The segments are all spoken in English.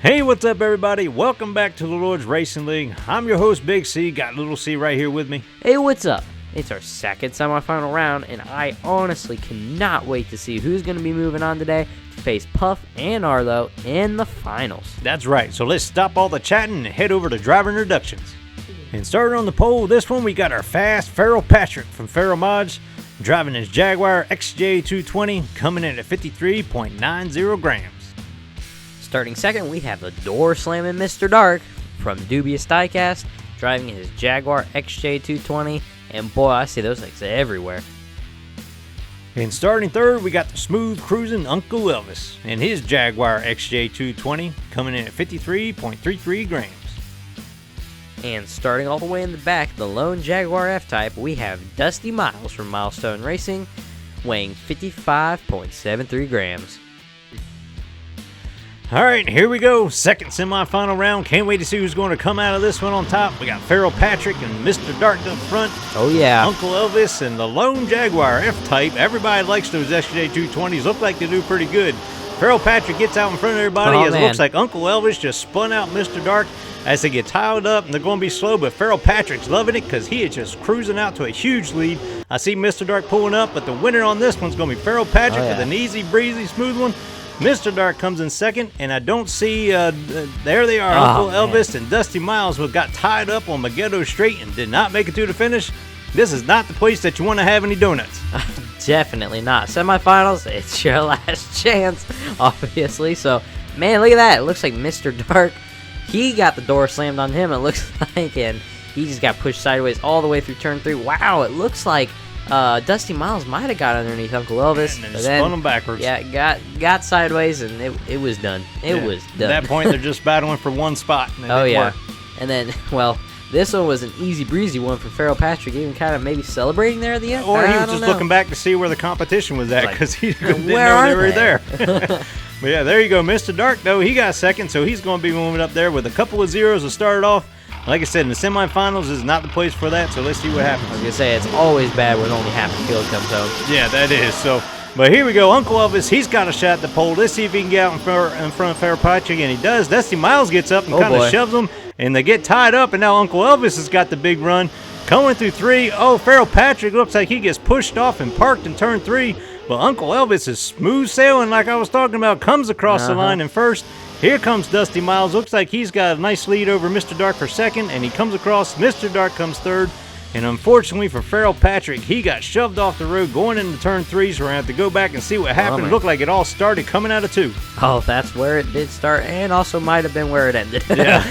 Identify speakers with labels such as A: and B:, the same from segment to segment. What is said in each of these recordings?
A: Hey, what's up, everybody? Welcome back to the Lord's Racing League. I'm your host, Big C. Got Little C right here with me.
B: Hey, what's up? It's our second semifinal round, and I honestly cannot wait to see who's going to be moving on today to face Puff and Arlo in the finals.
A: That's right, so let's stop all the chatting and head over to driver introductions. And starting on the pole, this one we got our fast Farrell Patrick from Farrell Mods, driving his Jaguar XJ220, coming in at 53.90 grams.
B: Starting second, we have the door-slamming Mr. Darq from Diecast, driving his Jaguar XJ220, and boy, I see those things everywhere.
A: And starting third, we got the smooth cruising Uncle Elvis and his Jaguar XJ220, coming in at 53.33 grams.
B: And starting all the way in the back, the lone Jaguar F-Type, we have Dusty Miles from Milestone Racing, weighing 55.73 grams.
A: All right, here we go. Second semifinal round. Can't wait to see who's going to come out of this one on top. We got Farrell Patrick and Mr. Darq up front.
B: Oh, yeah.
A: Uncle Elvis and the lone Jaguar F-Type. Everybody likes those XJ220s. Look like they do pretty good. Farrell Patrick gets out in front of everybody.
B: Oh,
A: It
B: man.
A: looks like Uncle Elvis just spun out Mr. Darq as they get tiled up, and they're going to be slow, but Farrell Patrick's loving it because he is just cruising out to a huge lead. I see Mr. Darq pulling up, but the winner on this one's going to be Farrell Patrick with an easy, breezy, smooth one. Mr. Darq comes in second, and I don't see, there they are, Uncle Elvis and Dusty Miles, who got tied up on Megiddo Straight and did not make it to the finish. This is not the place that you want to have any donuts.
B: Definitely not. Semifinals, it's your last chance, obviously. So, man, look at that. It looks like Mr. Darq, he got the door slammed on him, it looks like, and he just got pushed sideways all the way through turn 3. Wow, it looks like Dusty Miles might have got underneath Uncle Elvis.
A: And then spun him backwards.
B: Yeah, got sideways, and it was done. It was done.
A: At that point, they're just battling for one spot. And it
B: Oh,
A: didn't
B: yeah.
A: work.
B: And then, well, this one was an easy breezy one for Farrell Patrick, even kind of maybe celebrating there at the end.
A: Or he
B: I
A: was
B: don't
A: just
B: know.
A: looking back to see where the competition was at because he didn't know
B: where
A: they
B: are
A: were
B: they?
A: there. But yeah, there you go. Mr. Darq, though, he got second, so he's going to be moving up there with a couple of zeros to start it off. Like I said, in the semifinals is not the place for that, so let's see what happens.
B: I was going to say, it's always bad when only half the field comes home.
A: Yeah, that is. So, but here we go. Uncle Elvis, he's got a shot at the pole. Let's see if he can get out in front of Farrell Patrick, and he does. Dusty Miles gets up and kind of shoves him, and they get tied up, and now Uncle Elvis has got the big run. Coming through 3. Oh, Farrell Patrick looks like he gets pushed off and parked in turn 3, but Uncle Elvis is smooth sailing like I was talking about, comes across the line in first. Here comes Dusty Miles. Looks like he's got a nice lead over Mr. Darq for second, and he comes across. Mr. Darq comes third. And unfortunately for Farrell Patrick, he got shoved off the road going into turn 3, so we're going to have to go back and see what happened. It looked like it all started coming out of 2.
B: Oh, that's where it did start, and also might have been where it ended.
A: Yeah.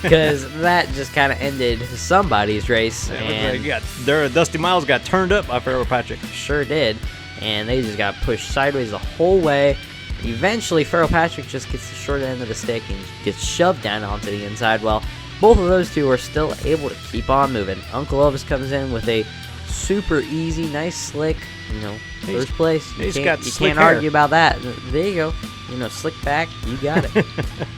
B: Because that just kind of ended somebody's race. And
A: Dusty Miles got turned up by Farrell Patrick.
B: Sure did. And they just got pushed sideways the whole way. Eventually, Farrell Patrick just gets the short end of the stick and gets shoved down onto the inside. Well, both of those two are still able to keep on moving. Uncle Elvis comes in with a super easy, nice, slick, first place. You can't argue about that. There you go. Slick back, you got it.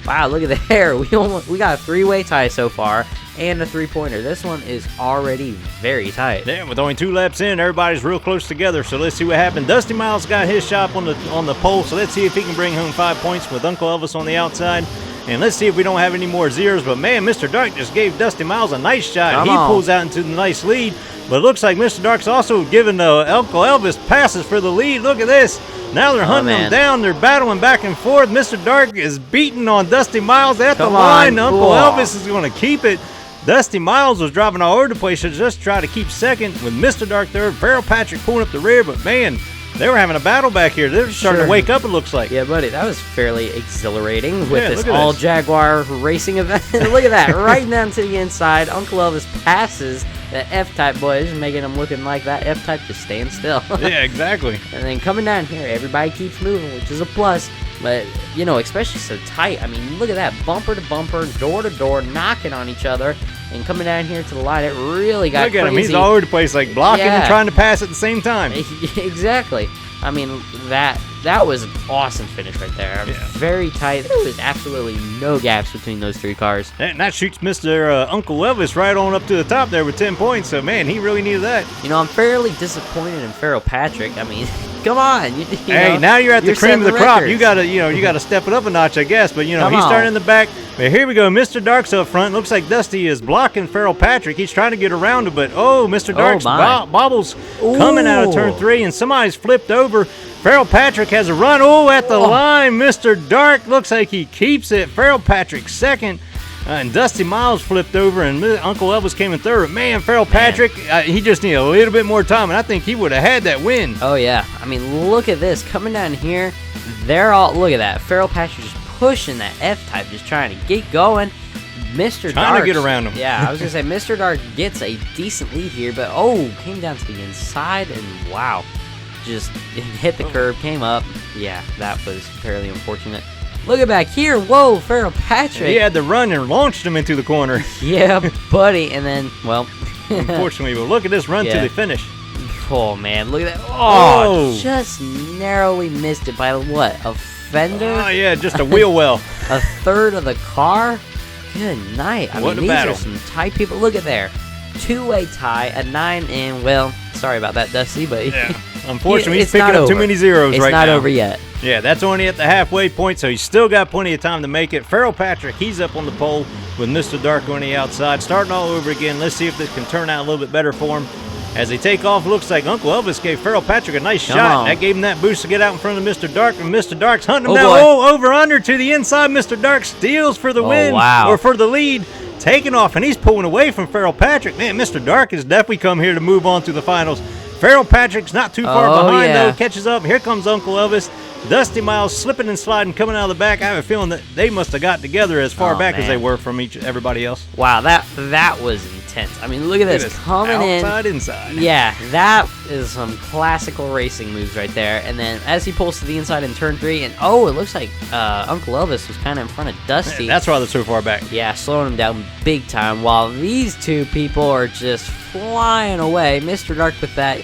B: Wow, look at the hair. We got a 3-way tie so far and a 3-pointer. This one is already very tight.
A: Yeah, with only 2 laps in, everybody's real close together. So let's see what happened. Dusty Miles got his shot on the pole, so let's see if he can bring home 5 points with Uncle Elvis on the outside. And let's see if we don't have any more zeros. But man, Mr. Darq just gave Dusty Miles a nice shot. He pulls out into the nice lead. But it looks like Mr. Darq's also giving Uncle Elvis passes for the lead. Look at this. Now they're hunting him down. They're battling back and forth. Mr. Darq is beating on Dusty Miles at the line. Uncle Elvis is going to keep it. Dusty Miles was driving all over the place to just try to keep second with Mr. Darq third. Farrell Patrick pulling up the rear. But man, they were having a battle back here. They're starting to wake up, it looks like.
B: Yeah, buddy, that was fairly exhilarating with this all-Jaguar racing event. Look at that, right down to the inside. Uncle Elvis passes the F-Type boys, making them looking like that F-Type just staying still.
A: Yeah, exactly.
B: And then coming down here, everybody keeps moving, which is a plus. But, especially so tight. I mean, look at that, bumper to bumper, door to door, knocking on each other. And coming down here to the line, it really got crazy.
A: Look at him. He's all over the place, like blocking and trying to pass at the same time.
B: Exactly. I mean, that was an awesome finish right there. Very tight. There was absolutely no gaps between those 3 cars.
A: And that shoots Mr. Uncle Elvis right on up to the top there with 10 points. So, man, he really needed that.
B: I'm fairly disappointed in Farrell Patrick. I mean, Come on.
A: Hey, now you're at the cream of the crop. You gotta step it up a notch, I guess. But he's starting in the back. But here we go. Mr. Darq's up front. Looks like Dusty is blocking Feral Patrick. He's trying to get around him, but Mr. Darq's bobbles coming out of turn 3, and somebody's flipped over. Feral Patrick has a run. At the line. Mr. Darq looks like he keeps it. Feral Patrick second. And Dusty Miles flipped over, and Uncle Elvis came in third. Man, Feral Patrick, he just needed a little bit more time, and I think he would have had that win.
B: Oh, yeah. I mean, look at this. Coming down here, look at that. Feral Patrick just pushing that F-type, just trying to get going. Mr. Darq.
A: Trying to get around him.
B: Yeah, I was going to say, Mr. Darq gets a decent lead here, but, came down to the inside, and wow. Just hit the curb, came up. Yeah, that was fairly unfortunate. Look at back here. Whoa, Feral Patrick.
A: He had the run and launched him into the corner.
B: Yeah, buddy. And then, well.
A: Unfortunately, but look at this run to the finish.
B: Oh, man. Look at that. Just narrowly missed it by what? A fender?
A: Oh, yeah, just a wheel well.
B: A third of the car? Good night. I mean, these are some tight people. Look at there. Two-way tie, a 9, and, well, sorry about that, Dusty, but
A: unfortunately, he's picking up too many zeros right now.
B: It's not over yet.
A: Yeah, that's only at the halfway point, so he's still got plenty of time to make it. Feral Patrick, he's up on the pole with Mr. Darq on the outside. Starting all over again. Let's see if this can turn out a little bit better for him. As they take off, looks like Uncle Elvis gave Feral Patrick a nice shot. That gave him that boost to get out in front of Mr. Darq, and Mr. Darq's hunting him down. Over under to the inside. Mr. Darq steals for the win, or for the lead. Taking off, and he's pulling away from Feral Patrick. Man, Mr. Darq has definitely come here to move on to the finals. Feral Patrick's not too far behind, though. Catches up. Here comes Uncle Elvis. Dusty Miles slipping and sliding, coming out of the back. I have a feeling that they must have got together as far back as they were from everybody else.
B: Wow, that was intense. I mean, look at this. Coming in.
A: Outside, inside.
B: Yeah, that is some classical racing moves right there. And then as he pulls to the inside in turn 3, and it looks like Uncle Elvis was kind of in front of Dusty.
A: Yeah, that's why they're so far back.
B: Yeah, slowing him down big time, while these two people are just flying away. Mr. Darq with that,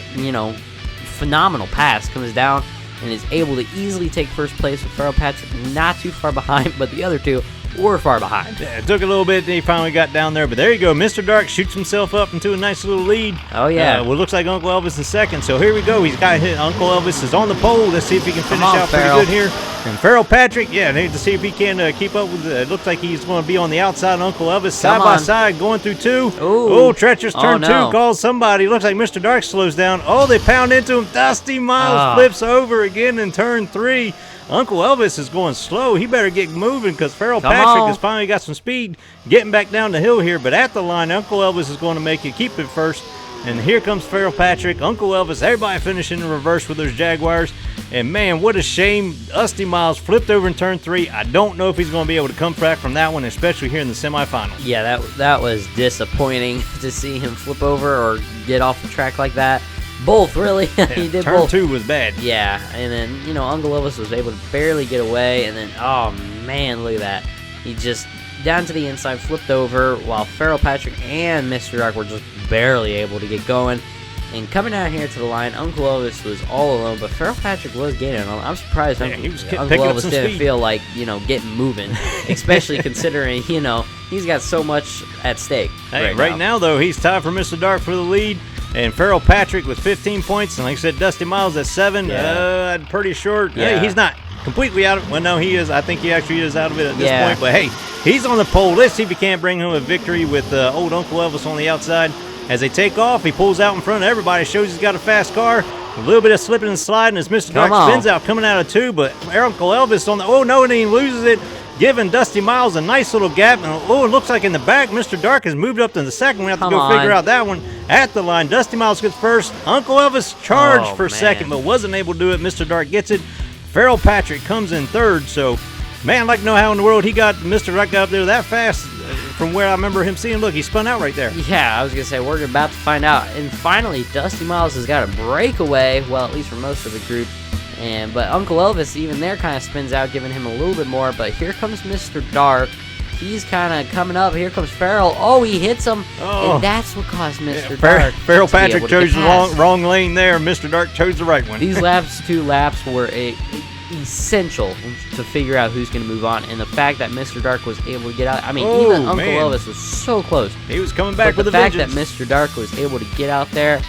B: phenomenal pass comes down and is able to easily take first place with Feral Patrick not too far behind, but the other two were far behind.
A: Yeah, it took a little bit, and he finally got down there, but there you go. Mr. Darq shoots himself up into a nice little lead.
B: Oh, yeah.
A: Well, it looks like Uncle Elvis is second, so here we go. He's got hit. Uncle Elvis is on the pole. Let's see if he can finish out pretty good here. And Feral Patrick, need to see if he can keep up with it. Looks like he's going to be on the outside. Uncle Elvis side by side going through 2. Treacherous turn 2 calls somebody. Looks like Mr. Darq slows down. They pound into him. Dusty Miles flips over again in turn 3. Uncle Elvis is going slow. He better get moving because Feral Patrick has finally got some speed getting back down the hill here. But at the line, Uncle Elvis is going to make it, keep it first. And here comes Feral Patrick, Uncle Elvis, everybody finishing in reverse with those Jaguars. And man, what a shame. Dusty Miles flipped over in turn 3. I don't know if he's going to be able to come back from that one, especially here in the semifinals.
B: Yeah, that was disappointing to see him flip over or get off the track like that. Both, really. He did
A: turn
B: both.
A: 2 was bad.
B: Yeah, and then, Uncle Elvis was able to barely get away, and then, oh, man, look at that. He just, down to the inside, flipped over, while Feral Patrick and Mr. Darq were just barely able to get going. And coming out here to the line, Uncle Elvis was all alone, but Feral Patrick was getting on. I'm surprised Uncle Elvis didn't feel like, getting moving, especially considering, he's got so much at stake.
A: Hey, right now, though, he's tied for Mr. Darq for the lead. And Feral Patrick with 15 points. And like I said, Dusty Miles at 7. Pretty short. Yeah. Hey, he's not completely out of it. Well, no, he is. I think he actually is out of it at this point. But, hey, he's on the pole. Let's see if he can't bring home a victory with old Uncle Elvis on the outside. As they take off, he pulls out in front of everybody. Shows he's got a fast car. A little bit of slipping and sliding as Mr. Darq spins out, coming out of 2. But Uncle Elvis on the... and he loses it. Giving Dusty Miles a nice little gap. And it looks like in the back, Mr. Darq has moved up to the second. We have to go figure out that one. At the line, Dusty Miles gets first. Uncle Elvis charged for second, but wasn't able to do it. Mr. Darq gets it. Feral Patrick comes in third. So, man, I'd like to know how in the world he got Mr. Darq up there that fast from where I remember him seeing. Look, he spun out right there.
B: Yeah, I was going to say, we're about to find out. And finally, Dusty Miles has got a breakaway, well, at least for most of the group. But Uncle Elvis, even there, kind of spins out, giving him a little bit more. But here comes Mr. Darq. He's kind of coming up. Here comes Feral. He hits him. And that's what caused Mr. Darq.
A: Feral Patrick chose the wrong lane there. Mr. Darq chose the right one.
B: These two laps were essential to figure out who's going to move on. And the fact that Mr. Darq was able to get out. I mean, even Uncle Elvis was so close.
A: He was coming back with
B: the fact that Mr. Darq was able to get out there,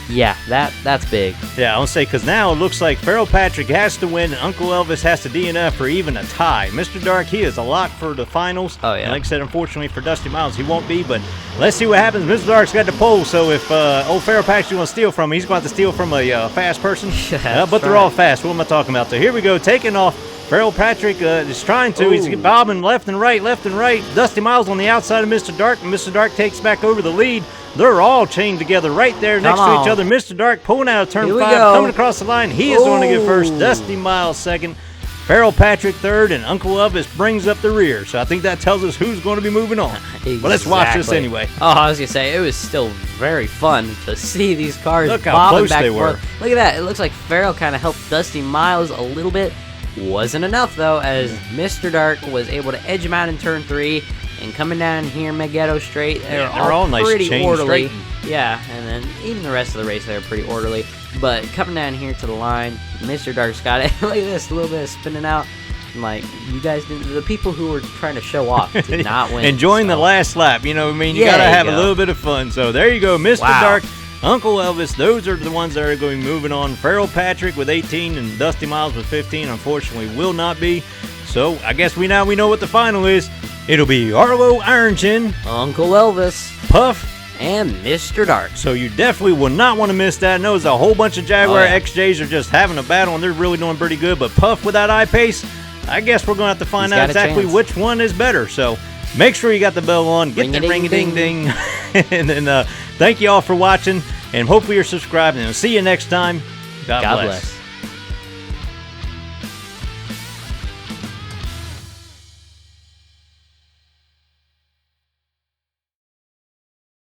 B: Yeah, that's big.
A: Yeah, I want to say, because now it looks like Feral Patrick has to win and Uncle Elvis has to DNF for even a tie. Mr. Darq, he is a lock for the finals.
B: Oh, yeah.
A: And like I said, unfortunately for Dusty Miles, he won't be, but let's see what happens. Mr. Darq's got the pole, so if old Feral Patrick's going to steal from him, he's going to have to steal from a fast person.
B: Yeah,
A: but they're all fast. What am I talking about? So here we go, taking off. Feral Patrick is trying to. He's bobbing left and right, left and right. Dusty Miles on the outside of Mr. Darq, and Mr. Darq takes back over the lead. They're all chained together right there next to each other. Mr. Darq pulling out of turn 5, coming across the line. He is going to get first. Dusty Miles second. Feral Patrick third, and Uncle Elvis brings up the rear. So I think that tells us who's going to be moving on.
B: Exactly.
A: But let's watch this anyway.
B: Oh, I was going to say, it was still very fun to see these cars
A: Look how
B: bobbing
A: close
B: back
A: they
B: and
A: were.
B: forth. Look at that. It looks like Feral kind of helped Dusty Miles a little bit. Wasn't enough, though, as Mr. Darq was able to edge him out in turn 3. And coming down here, Megiddo straight, they're all nice, pretty orderly. Yeah, and then even the rest of the race, they're pretty orderly. But coming down here to the line, Mr. Darq's got it. Look at this, a little bit of spinning out. Like, you guys didn't, the people who were trying to show off did not win.
A: Enjoying the last lap, you know what I mean? You got to have a little bit of fun. So there you go, Mr. Darq, Uncle Elvis, those are the ones that are going to be moving on. Feral Patrick with 18 and Dusty Miles with 15, unfortunately, will not be. So I guess we know what the final is. It'll be Arlo Ironton,
B: Uncle Elvis,
A: Puff,
B: and Mr. Darq.
A: So you definitely will not want to miss that. I know there's a whole bunch of Jaguar XJs are just having a battle, and they're really doing pretty good. But Puff without I-Pace, I guess we're going to have to find out exactly which one is better. So make sure you got the bell on. Get the ring-a-ding-ding. And then thank you all for watching, and hopefully you're subscribed. And I'll see you next time. God bless.